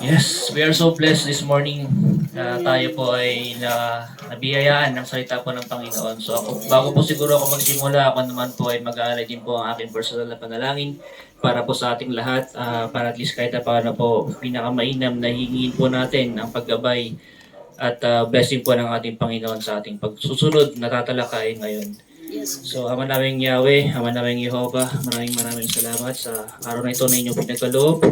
Yes, we are so blessed this morning na tayo po ay nabiyayaan ng salita po ng Panginoon. So bago po siguro ako magsimula, ako naman po ay mag-aalay din po ang aking personal na panalangin para po sa ating lahat, para at least kahit na paano po pinakamainam na hingin po natin ang paggabay at blessing po ng ating Panginoon sa ating pagsusunod na tatalakayin ngayon. So, Ama naming Yahweh, Ama naming Jehovah, maraming salamat sa araw na ito na inyong pinagkaloob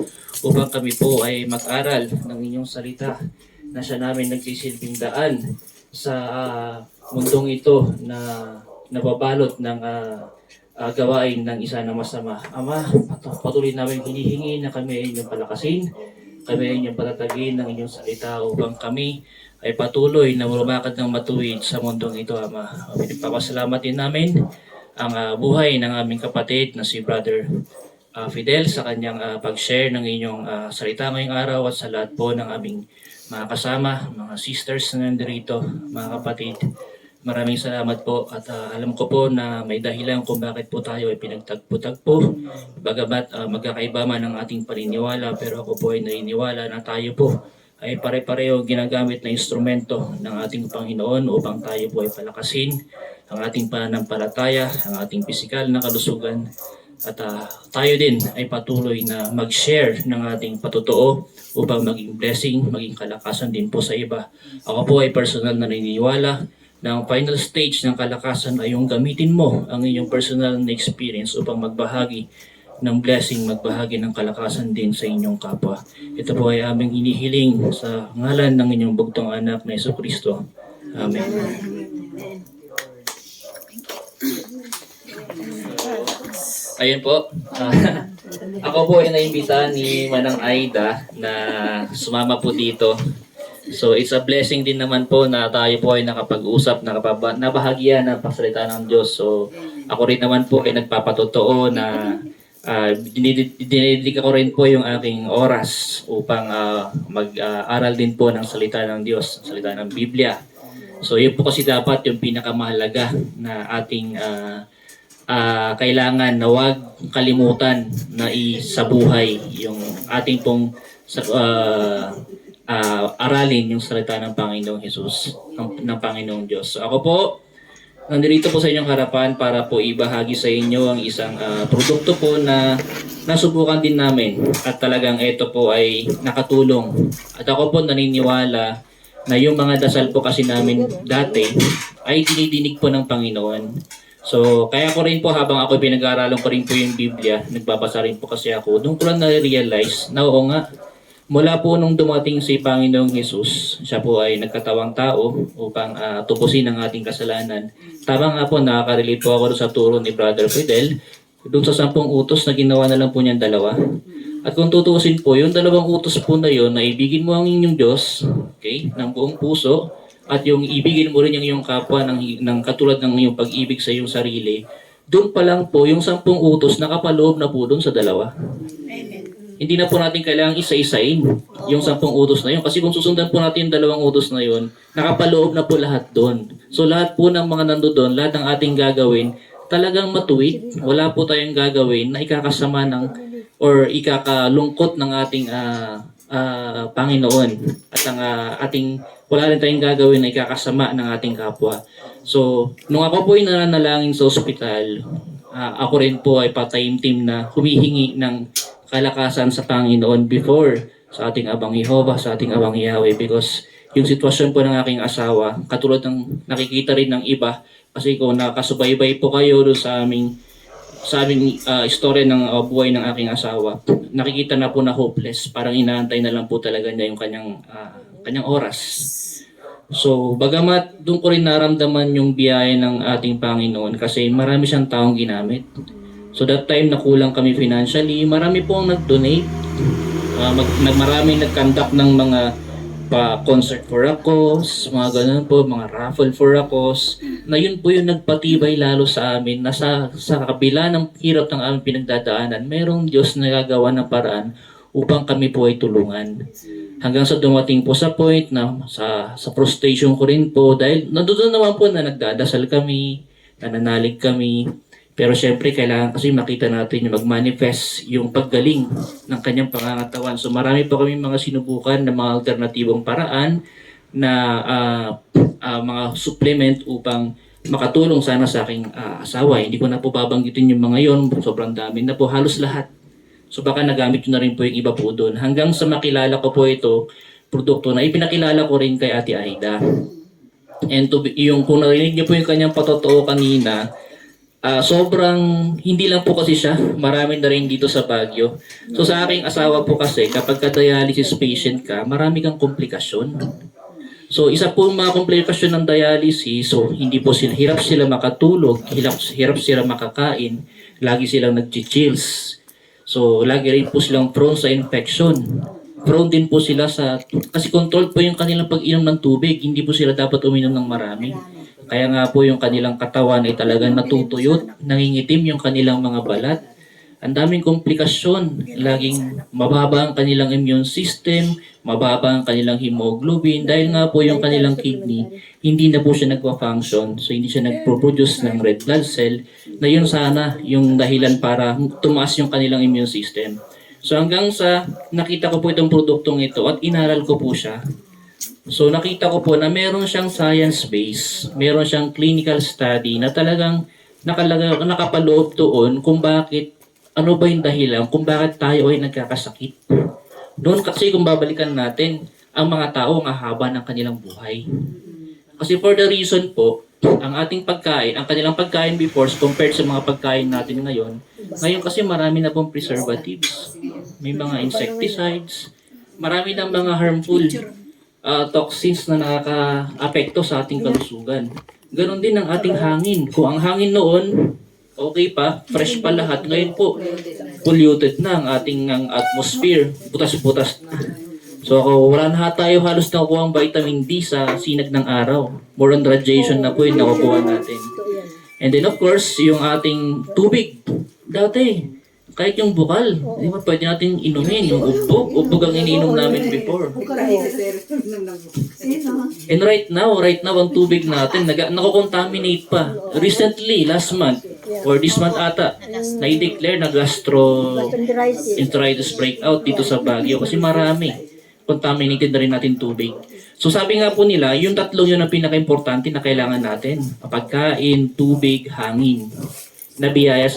upang kami po ay mag-aral ng inyong salita na siya namin nagsisilbing daan sa mundong ito na nababalot ng gawain ng isa na masama. Ama, patuloy namin hinihingi na kami ay inyong palakasin, kami ay inyong patatagin ng inyong salita upang kami ay patuloy na lumakad ng matuwid sa mundong ito, Ama. Pinagpapasalamat din namin ang buhay ng aming kapatid na si Brother Fidel sa kanyang pag-share ng inyong salita ngayong araw at sa lahat po ng aming mga kasama, mga sisters na nandito, mga kapatid. Maraming salamat po at alam ko po na may dahilan kung bakit po tayo ay pinagtagpo-tagpo. Bagamat magkakaiba man ang ating paniniwala, pero ako po ay naniniwala na tayo po ay pare-pareho ginagamit na instrumento ng ating Panginoon upang tayo po ay palakasin ang ating pananampalataya, ang ating pisikal na kalusugan, at tayo din ay patuloy na mag-share ng ating patotoo upang maging blessing, maging kalakasan din po sa iba. Ako po ay personal na naniniwala na ang final stage ng kalakasan ay yung gamitin mo ang inyong personal na experience upang magbahagi ng blessing, magbahagi ng kalakasan din sa inyong kapwa. Ito po ay aming inihiling sa ngalan ng inyong bugtong anak na Jesucristo. Amen. Ayun po. Ako po ay naimbita ni Manang Aida na sumama po dito. So it's a blessing din naman po na tayo po ay nakapag-usap, nabahagyan ng pagsalita ng Diyos. So ako rin naman po ay nagpapatotoo na dinididik ko rin po yung aking oras upang mag-aral din po ng salita ng Diyos, salita ng Biblia. So yun po kasi dapat yung pinakamahalaga na ating kailangan na huwag kalimutan na isabuhay yung ating pong aralin yung salita ng Panginoong Jesus, ng Panginoong Diyos. So ako po, nandito po sa inyong harapan para po ibahagi sa inyo ang isang produkto po na nasubukan din namin at talagang ito po ay nakatulong. At ako po naniniwala na yung mga dasal po kasi namin dati ay dinidinig po ng Panginoon. So, kaya ko rin po habang ako pinag-aaralan ko rin po yung Biblia, nagbabasa rin po kasi ako, doon ko lang na-realize na oo nga, mula po nung dumating si Panginoong Jesus, siya po ay nagkatawang tao upang tubusin ang ating kasalanan. Tama nga po, nakaka-relate po ako sa turo ni Brother Fidel, doon sa 10 utos na ginawa na lang po niyang dalawa. At kung tutusin po, yung 2 utos po na yun, na ibigin mo ang inyong Diyos, okay, ng buong puso, at yung ibigin mo rin yung iyong kapwa ng katulad ng iyong pag-ibig sa iyong sarili, doon pa lang po, yung 10 utos, nakapaloob na po doon sa 2. Amen. Hindi na po natin kailangang isa-isain yung 10 utos na yun. Kasi kung susundan po natin yung 2 utos na yun, nakapaloob na po lahat doon. So lahat po ng mga nandoon, lahat ng ating gagawin, talagang matuwid. Wala po tayong gagawin na ikakasama ng or ikakalungkot ng ating Panginoon. At ang ating, wala rin tayong gagawin na ikakasama ng ating kapwa. So, nung ako po ay nananalangin sa ospital, ako rin po ay pataimtim na humihingi ng kalakasan sa Panginoon before sa ating Abang Jehovah, sa ating Abang Yahweh, because yung sitwasyon po ng aking asawa, katulad ng nakikita rin ng iba, kasi kung nakasubaybay po kayo doon sa aming istorya ng buhay ng aking asawa, nakikita na po na hopeless, parang inaantay na lang po talaga niya yung kanyang oras. So, bagamat doon ko rin naramdaman yung biyaya ng ating Panginoon kasi marami siyang taong ginamit. So that time na kulang kami financially, marami po ang nag-donate. Maraming nag-conduct ng mga concert for a cause, mga ganun po, mga raffle for a cause, na yun po yung nagpatibay lalo sa amin na sa kabila ng hirap ng aming pinagdadaanan, merong Diyos na gagawa ng paraan upang kami po ay tulungan. Hanggang sa dumating po sa point na sa frustration ko rin po, dahil nandoon naman po na nagdadasal kami, nananalig kami, Pero syempre, kailangan kasi makita natin yung mag-manifest yung paggaling ng kanyang pangangatawan. So marami pa kami mga sinubukan na mga alternatibong paraan na mga supplement upang makatulong sana sa aking asawa. Hindi ko na po babanggitin yung mga yon, sobrang dami na po, halos lahat. So baka nagamit ko na rin po yung iba po doon. Hanggang sa makilala ko po ito, produkto na ipinakilala ko rin kay Ate Aida. And yung kung narinig niyo po yung kanyang patotoo kanina, sobrang hindi lang po kasi siya, marami na rin dito sa Baguio. So sa aking asawa po kasi, kapag ka-dialysis patient ka, marami kang komplikasyon. So isa po mga komplikasyon ng dialysis, so hindi po sila, hirap sila makatulog, hirap sila makakain, lagi silang nag-chills. So lagi rin po silang prone sa infection. Prone din po sila kasi controlled po yung kanilang pag-inom ng tubig, hindi po sila dapat uminom ng marami. Kaya nga po yung kanilang katawan ay talagang natutuyot, nangingitim yung kanilang mga balat. Ang daming komplikasyon, laging mababa ang kanilang immune system, mababa ang kanilang hemoglobin, dahil nga po yung kanilang kidney, hindi na po siya nagpa-function, so hindi siya nagpo-produce ng red blood cell, na yun sana yung dahilan para tumaas yung kanilang immune system. So hanggang sa nakita ko po itong produktong ito at inaral ko po siya, so nakita ko po na meron siyang science base, meron siyang clinical study na talagang nakapaloob doon kung bakit, ano ba yung dahilan kung bakit tayo ay nagkakasakit. Doon kasi kung babalikan natin, ang mga tao ang haba ng kanilang buhay. Kasi for the reason po, ang ating pagkain, ang kanilang pagkain before compared sa mga pagkain natin ngayon kasi marami na pong preservatives, may mga insecticides, marami ng mga harmful toxins na nakaka-apekto sa ating kalusugan. Ganon din ang ating hangin. Kung ang hangin noon, okay pa, fresh pa lahat. Ngayon po, polluted na ang ating atmosphere. Butas-butas na. So wala na tayo halos nakukuha ang vitamin D sa sinag ng araw. More on radiation na po yung nakukuha natin. And then of course, yung ating tubig. Dati, kahit yung bukal, di ba, pwede natin inumin. Yung ubbog ang iniinom namin before. And right now, ang tubig natin, nako-contaminate pa. Recently, last month, or this month ata, na-declare na gastroenteritis breakout dito sa Baguio kasi marami. Contaminated na rin natin tubig. So sabi nga po nila, yung tatlong yun ang pinaka-importante na kailangan natin. Pagkain, tubig, hangin. Nabiyaya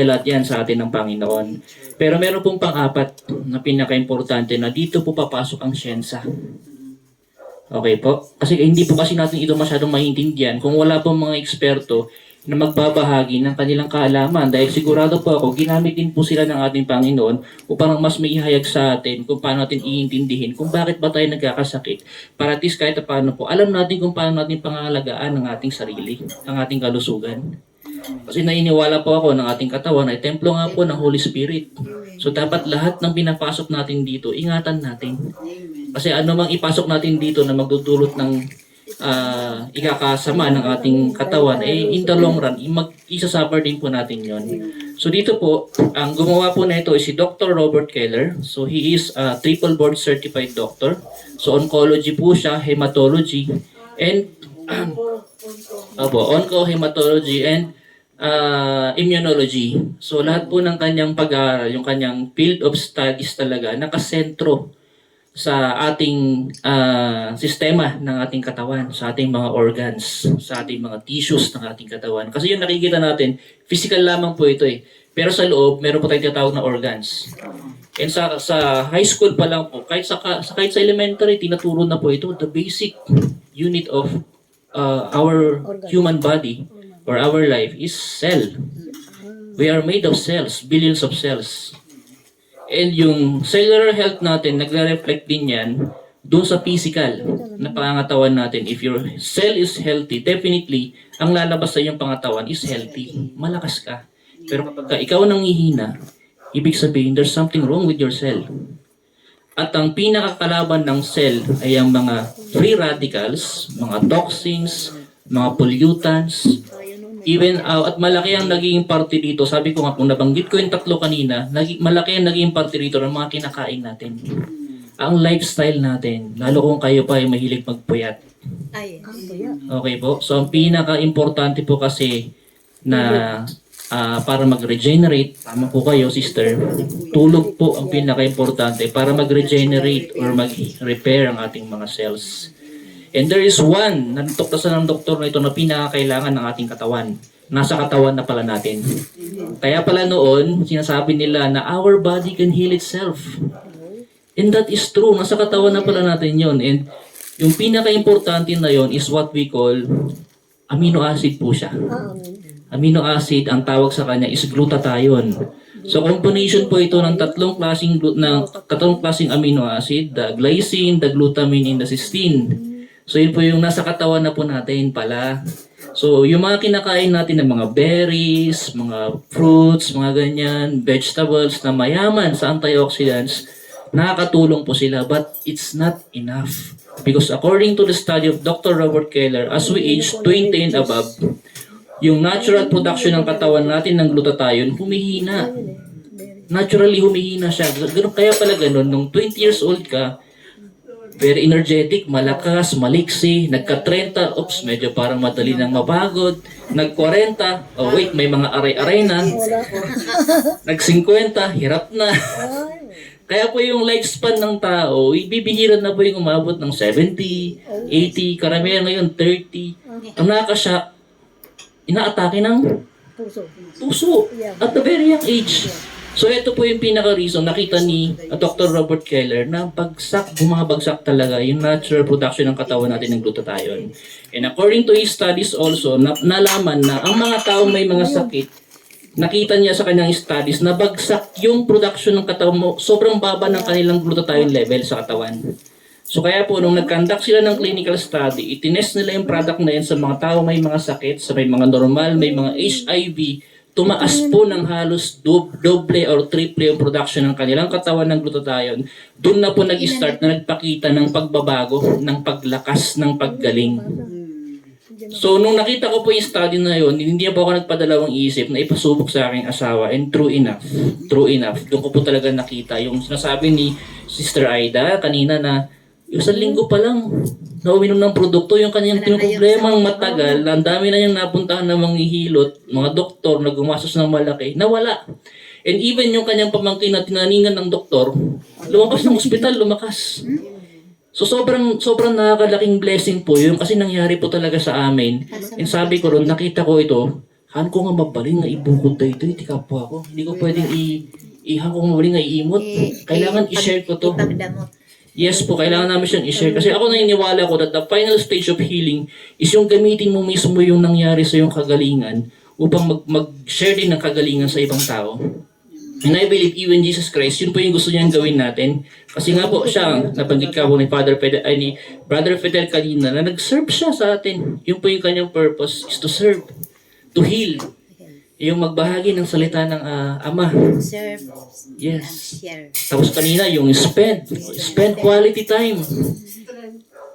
lahat yan sa atin ng Panginoon. Pero meron pong pang-apat na pinaka-importante na dito po papasok ang siyensya. Okay po? Kasi hindi po kasi natin ito masyadong maintindihan kung wala pong mga eksperto na magbabahagi ng kanilang kaalaman, dahil sigurado po ako, ginamit din po sila ng ating Panginoon upang mas may ihayag sa atin kung paano natin iintindihin kung bakit ba tayo nagkakasakit, para at least kahit paano po, alam natin kung paano natin pangalagaan ang ating sarili, ang ating kalusugan. Kasi nainiwala po ako ng ating katawan ay templo nga po ng Holy Spirit. So dapat lahat ng pinapasok natin dito, ingatan natin. Kasi ano mang ipasok natin dito na magdudulot ng ikakasama ng ating katawan, in the long run, isasuffer din po natin yon. So dito po, ang gumawa po na ito is si Dr. Robert Keller. So he is a triple board certified doctor. So oncology po siya, hematology, and onco-hematology and immunology. So lahat po ng kanyang pag-aaral, yung kanyang field of studies talaga, nakasentro sa ating sistema ng ating katawan, sa ating mga organs, sa ating mga tissues ng ating katawan. Kasi yung nakikita natin, physical lamang po ito eh. Pero sa loob, meron po tayong tinatawag na organs. And sa high school pa lang po, kahit sa elementary, tinuturo na po ito, the basic unit of our human body or our life is cell. We are made of cells, billions of cells. And yung cellular health natin, nagre-reflect din yan doon sa physical na pangangatawan natin. If your cell is healthy, definitely, ang lalabas sa iyong pangatawan is healthy. Malakas ka. Pero kapag ikaw nangihina, ibig sabihin, there's something wrong with your cell. At ang pinakakalaban ng cell ay ang mga free radicals, mga toxins, mga pollutants, even at malaki ang naging parte dito. Sabi ko nga, kung nabanggit ko yung tatlo kanina, malaki ang naging parte dito ng mga kinakain natin. Ang lifestyle natin, lalo kung kayo pa ay mahilig magpuyat. Okay po? So ang pinaka-importante po kasi na para mag-regenerate. Tama po kayo, sister. Tulog po ang pinaka-importante para mag-regenerate or mag-repair ang ating mga cells. And there is one, natutoktasan ng doktor na ito na pinakakailangan ng ating katawan. Nasa katawan na pala natin. Kaya pala noon, sinasabi nila na our body can heal itself. And that is true. Nasa katawan na pala natin yon. And yung pinaka-importante na yon is what we call amino acid po siya. Amino acid, ang tawag sa kanya is glutathione. So combination po ito ng tatlong klaseng amino acid, the glycine, the glutamine, and the cysteine. So yun po yung nasa katawan na po natin pala. So yung mga kinakain natin ng mga berries, mga fruits, mga ganyan, vegetables na mayaman sa antioxidants, nakakatulong po sila, but it's not enough. Because according to the study of Dr. Robert Keller, as we age 20 and above, yung natural production ng katawan natin ng glutathione humihina. Naturally humihina siya. Kaya pala ganun, nung 20 years old ka, very energetic, malakas, maliksi, nagka-30, medyo parang madali nang mapagod, nag-40, may mga aray-aray na, nag-50, hirap na. Kaya po yung lifespan ng tao, ibibihiran na po yung umabot ng 70, 80, karamihan ngayon 30. Ang nakakashock, inaatake ng puso at the very young age. So ito po yung pinaka-reason nakita ni Dr. Robert Keller na bumabagsak talaga yung natural production ng katawan natin ng glutathione. And according to his studies also, nalaman na ang mga taong may mga sakit, nakita niya sa kanyang studies na bagsak yung production ng katawan mo, sobrang baba ng kanilang glutathione level sa katawan. So kaya po, nung nag-conduct sila ng clinical study, itinest nila yung product na yan sa mga tao may mga sakit, sa may mga normal, may mga HIV, tumaas po ng halos doble or triple yung production ng kanilang katawan ng glutathione. Doon na po nag-start na nagpakita ng pagbabago, ng paglakas, ng paggaling. So nung nakita ko po yung study na yun, hindi po ako nagpadalawang isip na ipasubok sa aking asawa, and true enough, doon ko po talaga nakita yung sinasabi ni Sister Aida kanina na yung sa linggo pa lang, na uminom ng produkto, yung kanyang problema matagal, ang dami na niyang napuntahan ng mga hilot, mga doktor na gumastos ng malaki, nawala. And even yung kanyang pamangkin na tinaningan ng doktor, lumakas ng ospital, lumakas. So sobrang nakakalaking blessing po yun kasi nangyari po talaga sa amin. And sabi ko ron, nakita ko ito, han ko nga mabaling nga ibukod tayo ito, hindi ka po ako. Hindi ko pwedeng han ko nga mabaling nga iimot. Kailangan i-share ko to. Yes po, kailangan namin siyang i-share. Kasi ako naniniwala ko that the final stage of healing is yung gamitin mo mismo yung nangyari sa iyong kagalingan upang mag-share din ng kagalingan sa ibang tao. And I believe even Jesus Christ, yun po yung gusto niyang gawin natin. Kasi nga po siya, nabanggit ka po ni Brother Fidel kanina, na nag-serve siya sa atin. Yun po yung kanyang purpose, is to serve, to heal. Yung magbahagi ng salita ng Ama. Serve. Yes. Share. Tapos kanina, yung spend quality time.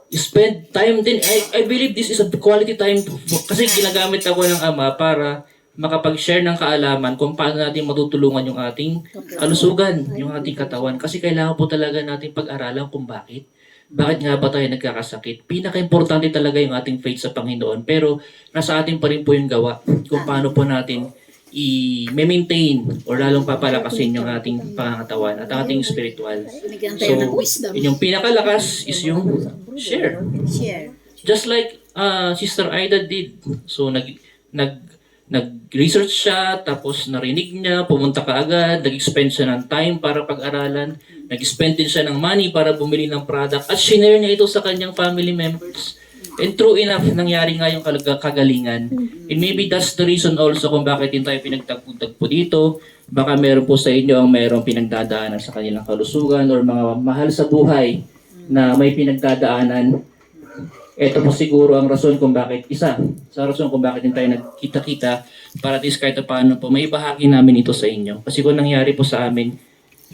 Spend time din. I believe this is a quality time kasi ginagamit ako ng Ama para makapag-share ng kaalaman kung paano natin matutulungan yung ating kalusugan, yung ating katawan. Kasi kailangan po talaga natin pag-aralan kung bakit. Bakit nga ba tayo nagkakasakit? Pinaka-importante talaga yung ating faith sa Panginoon. Pero nasa atin pa rin po yung gawa kung paano po natin i-maintain or lalong papalakasin yung ating pangangatawan at ating spiritual. So, yung pinakalakas is yung share. Share. Just like Sister Aida did. So, nag-research siya, tapos narinig niya, pumunta ka agad, nag-spend siya ng time para pag-aralan, nag-spend din siya ng money para bumili ng product, at shinare niya ito sa kanyang family members. And true enough, nangyari nga yung kagalingan. And maybe that's the reason also kung bakit din tayo pinagtagpo dito. Baka meron po sa inyo ang mayroong pinagdadaanan sa kanilang kalusugan or mga mahal sa buhay na may pinagdadaanan. Ito po siguro ang rason kung bakit, sa rason kung bakit din tayo nagkita-kita para at least kahit paano po may bahagi namin ito sa inyo. Kasi kung nangyari po sa amin,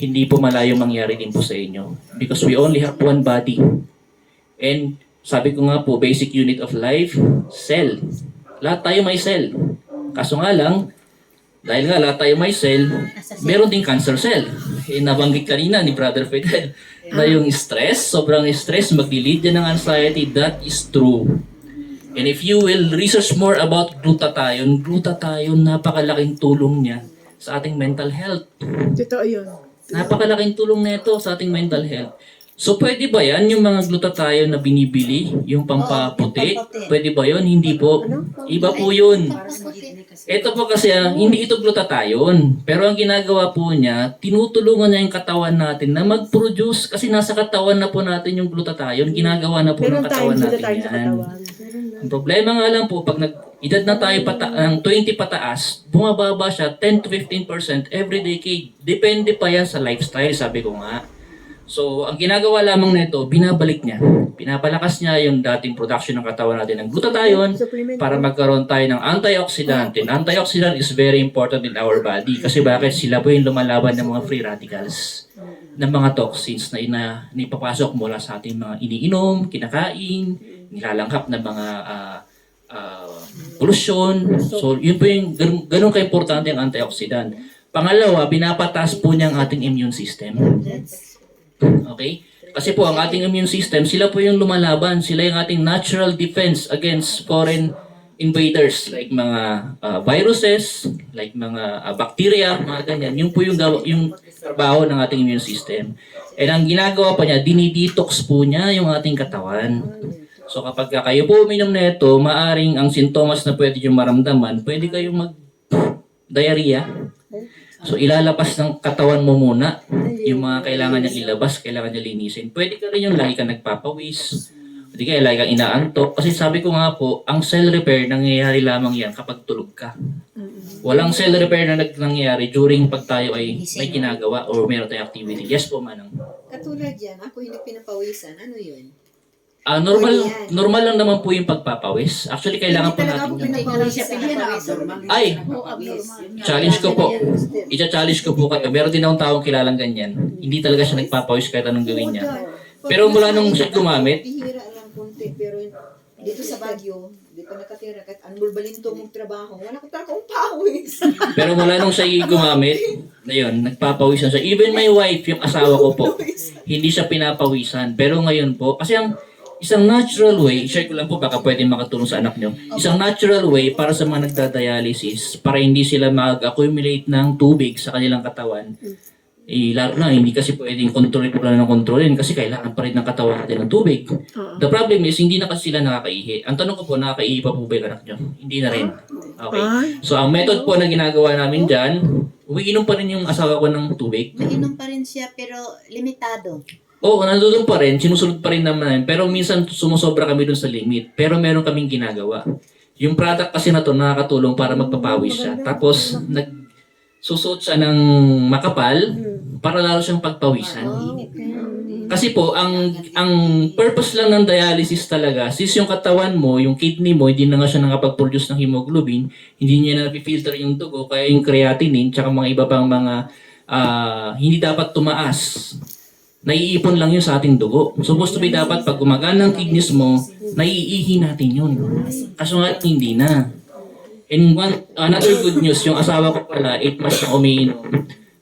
hindi po malayo mangyari din po sa inyo. Because we only have one body. And sabi ko nga po, basic unit of life, cell. Lahat tayo may cell. Kaso nga lang, dahil nga lahat tayo may cell, meron ding cancer cell. Nabanggit kanina ni Brother Fidel na yung stress, sobrang stress, mag-lead yan ng anxiety. That is true. And if you will research more about glutathione, napakalaking tulong niya sa ating mental health. Totoo yun. Napakalaking tulong nito sa ating mental health. So, pwede ba yan yung mga glutathione na binibili? Yung pampaputi? Pwede ba yun? Hindi po. Iba po yun. Ito po kasi, hindi ito glutathione. Pero ang ginagawa po niya, tinutulungan niya yung katawan natin na mag-produce. Kasi nasa katawan na po natin yung glutathione. Ginagawa na po ng Meron katawan tayong sila natin tayo sa yan. katawan. Ang problema nga lang po, pag edad na tayo ng 20 pataas, bumababa siya 10 to 15% every decade. Depende pa yan sa lifestyle, sabi ko nga. So, ang ginagawa lamang nito, binabalik niya. Pinapalakas niya yung dating production ng katawan natin ng glutathione para magkaroon tayo ng antioxidant. And antioxidant is very important in our body kasi bakit sila po yung lumalaban ng mga free radicals, ng mga toxins na ipapasok mula sa ating mga iniinom, kinakain, nilalanghap ng mga pollution. So, yun po yung ganun ka-importante ang antioxidant. Pangalawa, binapataas po niya ang ating immune system. Okay? Kasi po, ang ating immune system, sila po yung lumalaban. Sila yung ating natural defense against foreign invaders like mga viruses, like mga bacteria, mga ganyan. Yung po yung trabaho ng ating immune system. And ang ginagawa pa niya, dinidetox po niya yung ating katawan. So kapag kayo po uminom na ito, maaring ang sintomas na pwede yung maramdaman, pwede kayong mag-diarrhea. So ilalabas ng katawan mo muna yung mga kailangan niyang ilabas, kailangan niya linisin. Pwede ka rin yung lagi ka nagpapawis, pwede ka lagi kang inaantok. Kasi sabi ko nga po, ang cell repair nangyayari lamang yan kapag tulog ka. Walang cell repair na nangyayari during pag tayo ay may ginagawa or meron tayong activity. Yes po, Manang. Katulad yan, ako hindi pinapawisan. Ano yun? Normal lang naman po yung pagpapawis. Actually, kailangan po natin yun. Ay! Challenge ko po. I-challenge ko po kayo. Meron din akong taong kilalang ganyan. Hindi talaga siya nagpapawis kahit anong gawin niya. Pero mula nung siya gumamit, Bihira lang konti, pero dito sa Baguio, dito nakatira, kahit anong balinto mong trabaho, wala ko talaga akong pawis. pero mula nung siya gumamit, na yun, nagpapawisan siya. Even my wife, yung asawa ko po, hindi siya pinapawisan. Pero ngayon po, kasi ang isang natural way, share ko lang po baka pwede makatulong sa anak nyo. Isang natural way para sa mga nagdadialysis, para hindi sila mag-accumulate ng tubig sa kanilang katawan. Lalo na, hindi kasi pwedeng kontrolin kasi kailangan pa rin ng katawan natin ng tubig. The problem is, hindi na kasi sila nakakaihi. Ang tanong ko po, nakakaihi pa po ba yung anak nyo? Hindi na rin. Okay. So, ang method po na ginagawa namin dyan, umiinom pa rin yung asawa ko ng tubig. Mainom pa rin siya pero limitado. Oo, nandun pa rin, sinusunod pa rin naman. Pero minsan sumusobra kami dun sa limit. Pero meron kaming ginagawa. Yung product kasi na to nakakatulong para magpapawis siya. Tapos, nagsusuot siya ng makapal para lalo siyang pagpawisan. Kasi po, ang purpose lang ng dialysis talaga, since yung katawan mo, yung kidney mo, hindi na nga siya nakapag-produce ng hemoglobin, hindi niya na-filter yung dugo, kaya yung creatinine, tsaka mga iba pang mga hindi dapat tumaas. Naiipon lang yun sa ating dugo. Supposed to be dapat pag gumagana ng kidneys mo, naiihi natin yun. Kaso nga hindi na. And another good news, yung asawa ko pala, 8 months na umiinom.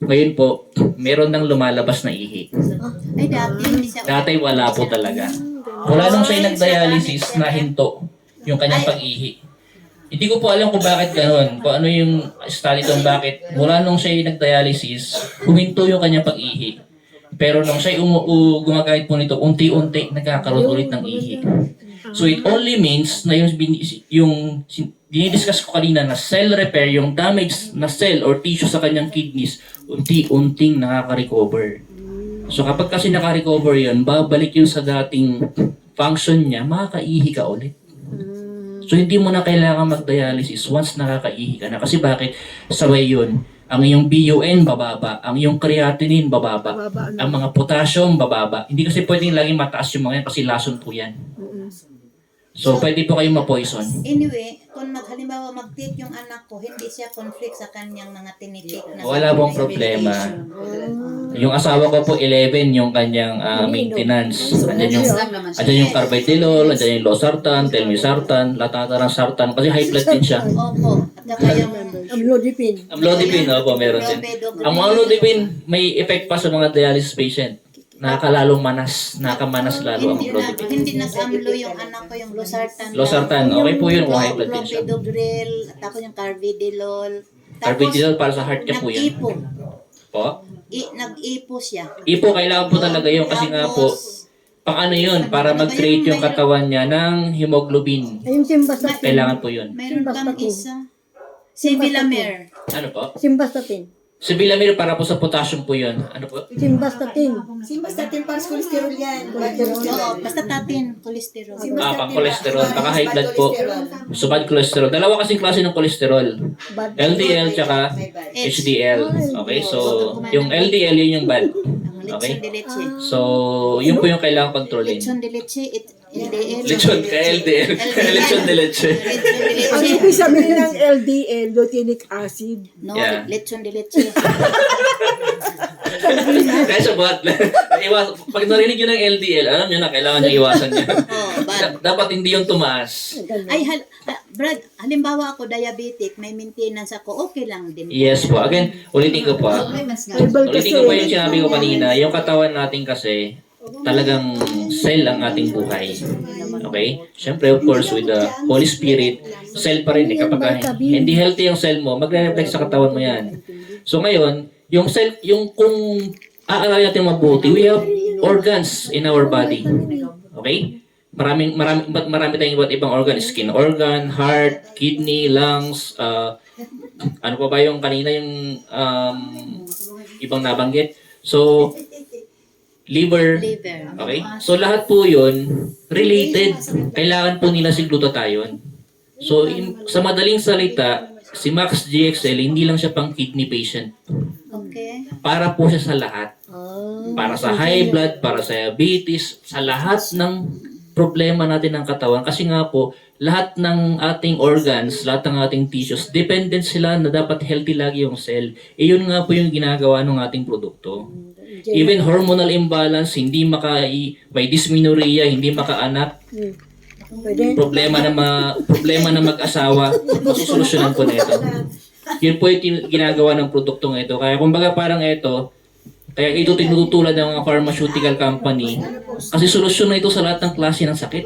Ngayon po, meron nang lumalabas na ihi. Ay, dati hindi siya. Dati wala po talaga. Wala nung siya nag-dialysis na hinto yung kanyang pag-ihi. Hindi ko po alam kung bakit gano'n. Kung ano yung study doon bakit. Mula nung siya nag-dialysis, huminto yung kanyang pag-ihi. Pero nung siya gumagamit po nito, unti-unti nagkakaroon ulit ng ihi. So it only means na yung dinidiscuss ko kanina na cell repair, yung damage na cell or tissue sa kanyang kidneys, unti-unting nakaka-recover. So kapag kasi naka-recover yun, babalik yun sa dating function niya, makakaihi ka ulit. So hindi mo na kailangan mag-dialysis once nakakaihi ka na. Kasi bakit? Sabay yun. Ang iyong BUN bababa, ang iyong creatinine bababa, ang mga potassium bababa. Hindi kasi pwedeng laging mataas yung mga yan kasi lason po yan. So pwede po kayong ma-poison. Anyway, kung halimbawa mag-take yung anak ko, hindi siya conflict sa kanyang mga tinitik na Wala pong problema. Yung asawa ko po 11 yung kanyang maintenance. Andyan yung carvedilol, andyan yung losartan, telmisartan, latatarang sartan kasi high blood din siya. Opo. At saka yung Amlodipine. Amlodipine, opo, meron din. Ang amlodipine may effect pa sa mga dialysis patient. Nakakalong manas, nakamanas lalo ang clozapine. Hindi nag-amlo yung anak ko, yung losartan. Losartan, okay po yun kung high blood din siya. Clopidogrel, tapos yung carvedilol. Carvedilol para sa heart niya po yan. Nag-ipo. Po? Nag-ipo siya. Ipo, kailangan po talaga yun kasi nga po, pang ano yun, para mag-create yung katawan niya ng hemoglobin. Ayun simvastatin. Kailangan po yun. Mayroon pang isa. Si Villamer. Ano po? Simvastatin. Si Vilamir para po sa potassium po yun. Ano po? Simvastatin. Simvastatin para sa cholesterol yan. Oo, basta tatin, cholesterol. Pang cholesterol, baka high blood po. So bad cholesterol. Dalawa kasing klase ng cholesterol. Bad. LDL tsaka HDL. Okay, so yung LDL yun yung bad. Okay? Lechon de leche. So, yun po yung kailangang kontrolin. Lechon de leche, LDL. Lechon ka LDL. Lechon de leche. Lechon de Ang leche. ibig sabihin ng LDL, glutamic acid. No, Yeah. lechon de leche. Kaya sa buhat pag narinig yun ng LDL, alam nyo na, kailangan nyo iwasan yan. Oh, bad. Dapat hindi yung tumaas. Ay, Brad, halimbawa ako diabetic, may maintenance ako, okay lang din. Yes po. Again, ulitin ko po. Herbal Ulitin kasi. ko po yung sinabi ko kanina, yung katawan natin kasi talagang cell ang ating buhay. Okay? Siyempre, of course, with the Holy Spirit, cell pa rin. Kapag hindi healthy yung cell mo, magre-reflect sa katawan mo yan. So ngayon, yung cell, yung kung aalala natin mabuti, we have organs in our body. Okay? Marami tayong iba't ibang organ. Skin organ, heart, kidney, lungs, ano pa ba yung kanina yung ibang nabanggit? So, liver. Liver. Okay? So, lahat po yun related. Kailangan po nila si glutathione. So, sa madaling salita, si Max GXL, hindi lang siya pang kidney patient. Okay. Para po siya sa lahat. Para sa high blood, para sa diabetes, sa lahat ng problema natin ng katawan. Kasi nga po, lahat ng ating organs, lahat ng ating tissues, dependent sila na dapat healthy lagi yung cell. Yun nga po yung ginagawa ng ating produkto. Even hormonal imbalance, hindi may dysmenorrhea, hindi makaanak, Pwede. problema na mag-asawa, masusolusyonan po na ito. Yun po yung ginagawa ng produktong ito. Kaya kumbaga parang ito, kaya ito tinutulad ng mga pharmaceutical company kasi solusyon na ito sa lahat ng klase ng sakit.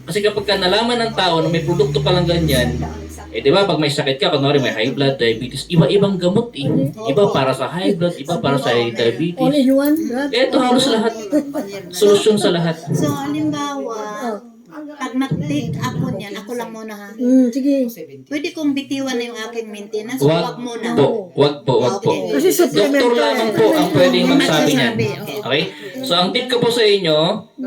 Kasi kapag nalaman ng tao na may produkto palang ganyan, di ba pag may sakit ka, kunwari may high blood, diabetes, iba-ibang gamot eh. Iba para sa high blood, iba para sa All diabetes. in one, Brad. Ito halos lahat. Solusyon sa lahat. So, halimbawa, pag nag-take ako niyan, ako lang muna ha. Sige. Pwede kong bitiwan na yung aking maintenance, Wag wag muna. po, wag po. Kasi supplement Doktor to lamang eh. po ang pwedeng magsabi niyan. Magsasabi, Okay? So, ang tip ko po sa inyo,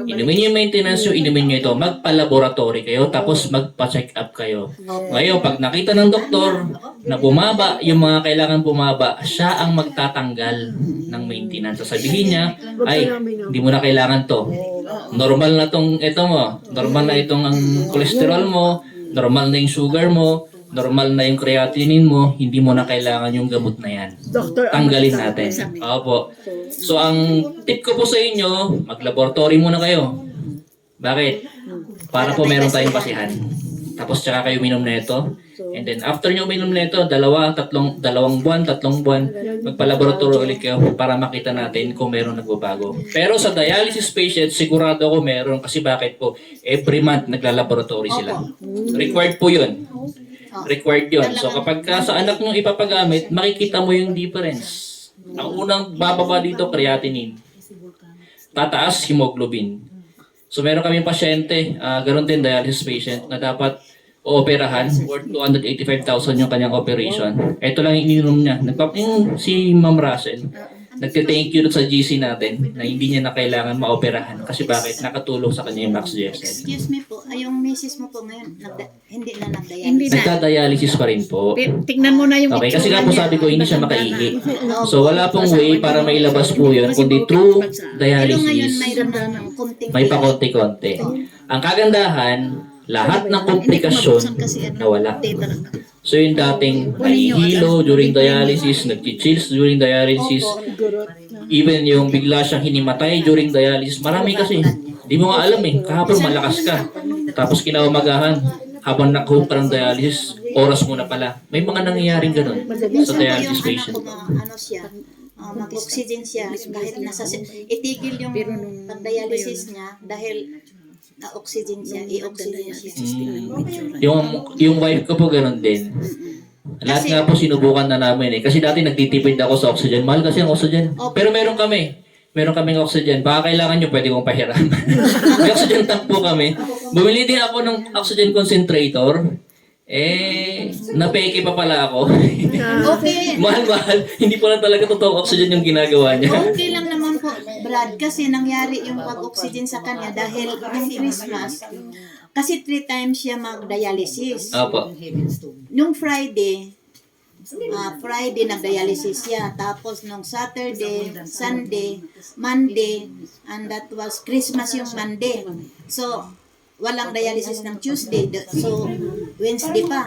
inumin niyo yung maintenance nyo, inumin niyo ito, magpa-laboratory kayo, tapos magpa-check up kayo. Ngayon, pag nakita ng doktor na bumaba, yung mga kailangan bumaba, siya ang magtatanggal ng maintenance. Sasabihin niya, ay, hindi mo na kailangan to. Normal na tong ito mo, normal na itong ang cholesterol mo, normal na yung sugar mo, normal na yung creatinine mo, hindi mo na kailangan yung gamot na yan. Doctor, Tanggalin natin. Opo. So, ang tip ko po sa inyo, mag-laboratory muna kayo. Bakit? Para po meron tayong basihan. Tapos tsaka kayo minom na ito. And then, after nyo minom na ito, dalawang buwan, 3 buwan, magpa-laboratory ulit kayo para makita natin kung meron nagbabago. Pero sa dialysis patient, sigurado ako meron. Kasi bakit po? Every month, nagla-laboratory sila. Required po yun. Required yun. So kapag sa anak nyo ipapagamit, makikita mo yung difference. Ang unang bababa dito, creatinine. Tataas, hemoglobin. So meron kaming pasyente, ganoon din dialysis patient, na dapat ooperahan worth 285,000 yung kanyang operation. Ito lang yung ininom niya. Yung si Ma'am Russell, nagte-thank you sa GC natin na hindi niya na kailangan maoperahan. Kasi bakit? Nakatulong sa kanya yung Max GSL. Excuse me po, yung misis mo po ngayon, hindi na nagdayan. Hindi na. Nagda-dialysis pa rin po. Tignan mo na yung Okay, kasi nga itsura po niya. sabi ko, hindi siya makaihi. Oo. So wala pong way para mailabas po yun, kundi through Pero ngayon dialysis. mayroon ng kunting May pakonti-konti. Ang kagandahan, lahat ng komplikasyon nawala. So yung dating nahihilo during dialysis, nag-chills during dialysis, even yung bigla siyang hinimatay during dialysis, marami kasi. Di mo nga alam eh, kahapon malakas ka. Tapos kinawamagahan, habang nakuha ka ng dialysis, oras mo na pala. May mga nangyayaring ganun sa dialysis patient. Ano siya, mag-oxygen siya kahit itigil yung pag-dialysis niya dahil na-oxygen siya, i-oxygen siya. Yung wife ko po ganun din. Lahat nga po sinubukan na namin eh. Kasi dati nagtitipid ako sa oxygen. Mahal kasi ang oxygen. Pero meron kami. Meron kaming oxygen. Baka kailangan nyo, pwede kong pahiram. May oxygen tank po kami. Bumili din ako ng oxygen concentrator. Napeke pa pala ako. Okay. Mahal-mahal. Hindi po lang talaga totoong oxygen yung ginagawa niya. Okay lang naman po, Brad, kasi nangyari yung pag-oxygen sa kanya dahil yung Christmas, kasi 3 times siya mag-dialysis. Opo. Nung Friday nag-dialysis siya. Tapos nung Saturday, Sunday, Monday, and that was Christmas yung Monday. So, walang dialysis ng Tuesday. So, Wednesday pa.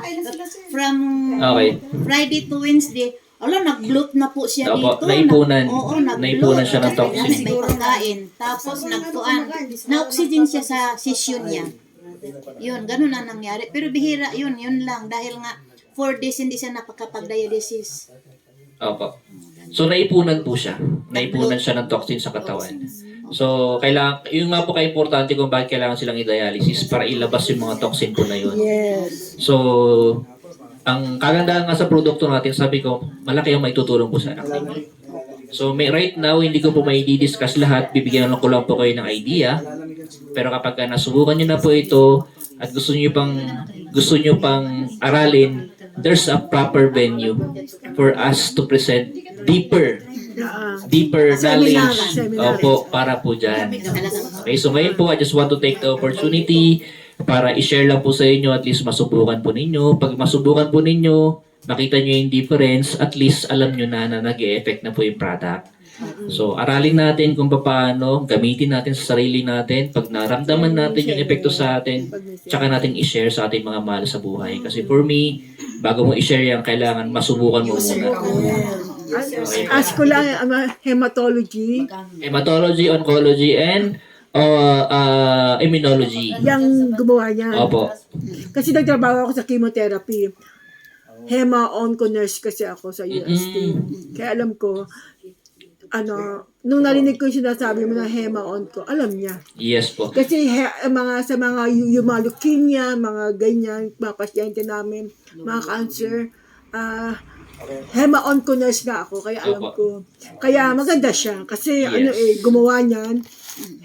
From Okay. Friday to Wednesday, nag-bloat na po siya Opo, dito. naipunan. Nag-bloat. Naipunan siya ng toxin. May pagkain. Tapos na-oxygen siya sa session niya. Yun, ganun ang nangyari. Pero bihira yun lang. Dahil nga, 4 days hindi siya napakapag-dialysis. Opo. So, naipunan po siya. Naipunan siya ng toxin sa katawan. So, yung nga po ka-importante kung bakit kailangan silang i-dialysis para ilabas yung mga toxin po na yun. Yes. So, ang kagandahan nga sa produkto natin, sabi ko, malaki ang maitutulong po sa anak ninyo. So, right now, hindi ko po may di-discuss lahat. Bibigyan ko lang po kayo ng idea. Pero kapag nasubukan nyo na po ito at gusto nyo pang aralin, there's a proper venue for us to present deeper knowledge. Opo, para po dyan. Okay, so ngayon po, I just want to take the opportunity para i-share lang po sa inyo, at least masubukan po ninyo. Pag masubukan po ninyo, makita nyo yung difference, at least alam nyo na nag-e-effect na po yung product. So, aralin natin kung paano, gamitin natin sa sarili natin, pag naramdaman natin yung epekto sa atin, tsaka natin i-share sa ating mga mahal sa buhay. Kasi for me, bago mo i-share yan, kailangan masubukan mo muna. Ask ko lang, hematology. Hematology, oncology, and immunology. Yung gumawa niya. Opo. Kasi nagtrabaho ako sa chemotherapy. Hema-onco nurse kasi ako sa UST. Kaya alam ko, nung narinig ko yung sinasabi mo na hema-onco, alam niya. Yes po. Kasi sa mga yung mga leukemia, mga ganyan, mga pasyente namin, mga cancer, hema-onco nurse nga ako, kaya alam ko. Kaya maganda siya, kasi Yes. gumawa niyan,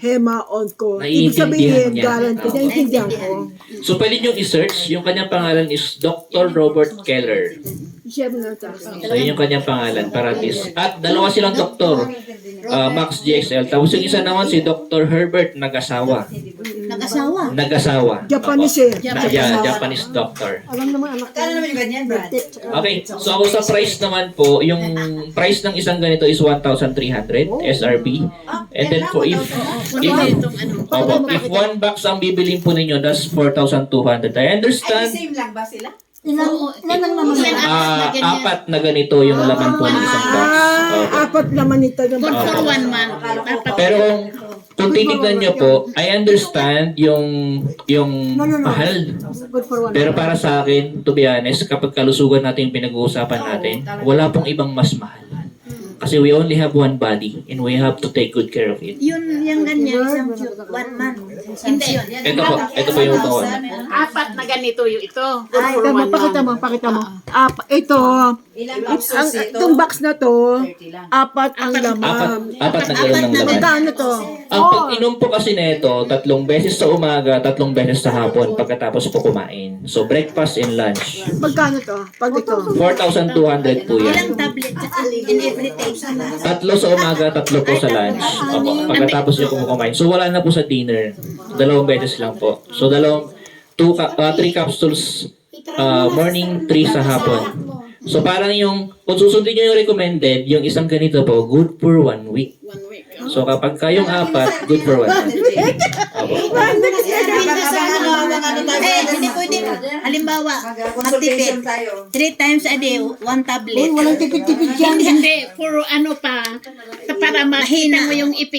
hema-onco. Ibig Naiintindihan sabihin, niya. guarantee, naiintindihan ko. So, pwede nyo i-search. Yung kanyang pangalan is Dr. Robert Keller. Siya mo na sa akin. So, yun yung kanyang pangalan para at least. At dalawa silang doktor. Max GXL. Tapos yung isa naman si Dr. Herbert Nagasawa. Nag-asawa. Japanese Japanese doctor. Alam naman anak ko. Kala naman yung ganyan, Brad? Okay. So, ako sa price naman po, yung price ng isang ganito is 1,300 SRP. And then po, if one box ang bibilin po ninyo, that's 4,200. I understand. Same lang ba sila? Ilan ang naman nila? Apat na ganito yung laman po ng isang box. Okay. Apat naman ito. For 1 month. Pero kung titignan nyo po, I understand yung mahal. Good for one. Pero para sa akin, to be honest, kapag kalusugan natin yung pinag-uusapan natin, wala pong ibang mas mahal. Kasi we only have one body and we have to take good care of it. Yun, yung ganyan, isang 1 month. Hindi. Ito po yung bawal. Apat na ganito yung ito. Ay, pakita mo. Ito, Ilang capsules ito? itong box na to, apat ang laman. Apat na galon ng laman. Magkano to? Ang pag-inom po kasi nito, 3 beses sa umaga, 3 beses sa hapon, pagkatapos po kumain. So, breakfast and lunch. Magkano to? Pag ito. 4,200 po yan. Ilang tablet in every day. 3 sa umaga, 3 po sa lunch. Opo, pagkatapos nyo kumain. So, wala na po sa dinner. 2 beses lang po. So, 3 capsules morning, 3 sa hapon. So, parang kung susundin nyo yung recommended, yung isang ganito po, good for 1 week. So, kapag kayong 4, good for 1 month. Opo. Hindi pwede. Halimbawa, magtipid. 3 times a day, 1 tablet. Walang tipid-tipid yan. Hindi, puro ano pa, para makita mo yung ipik.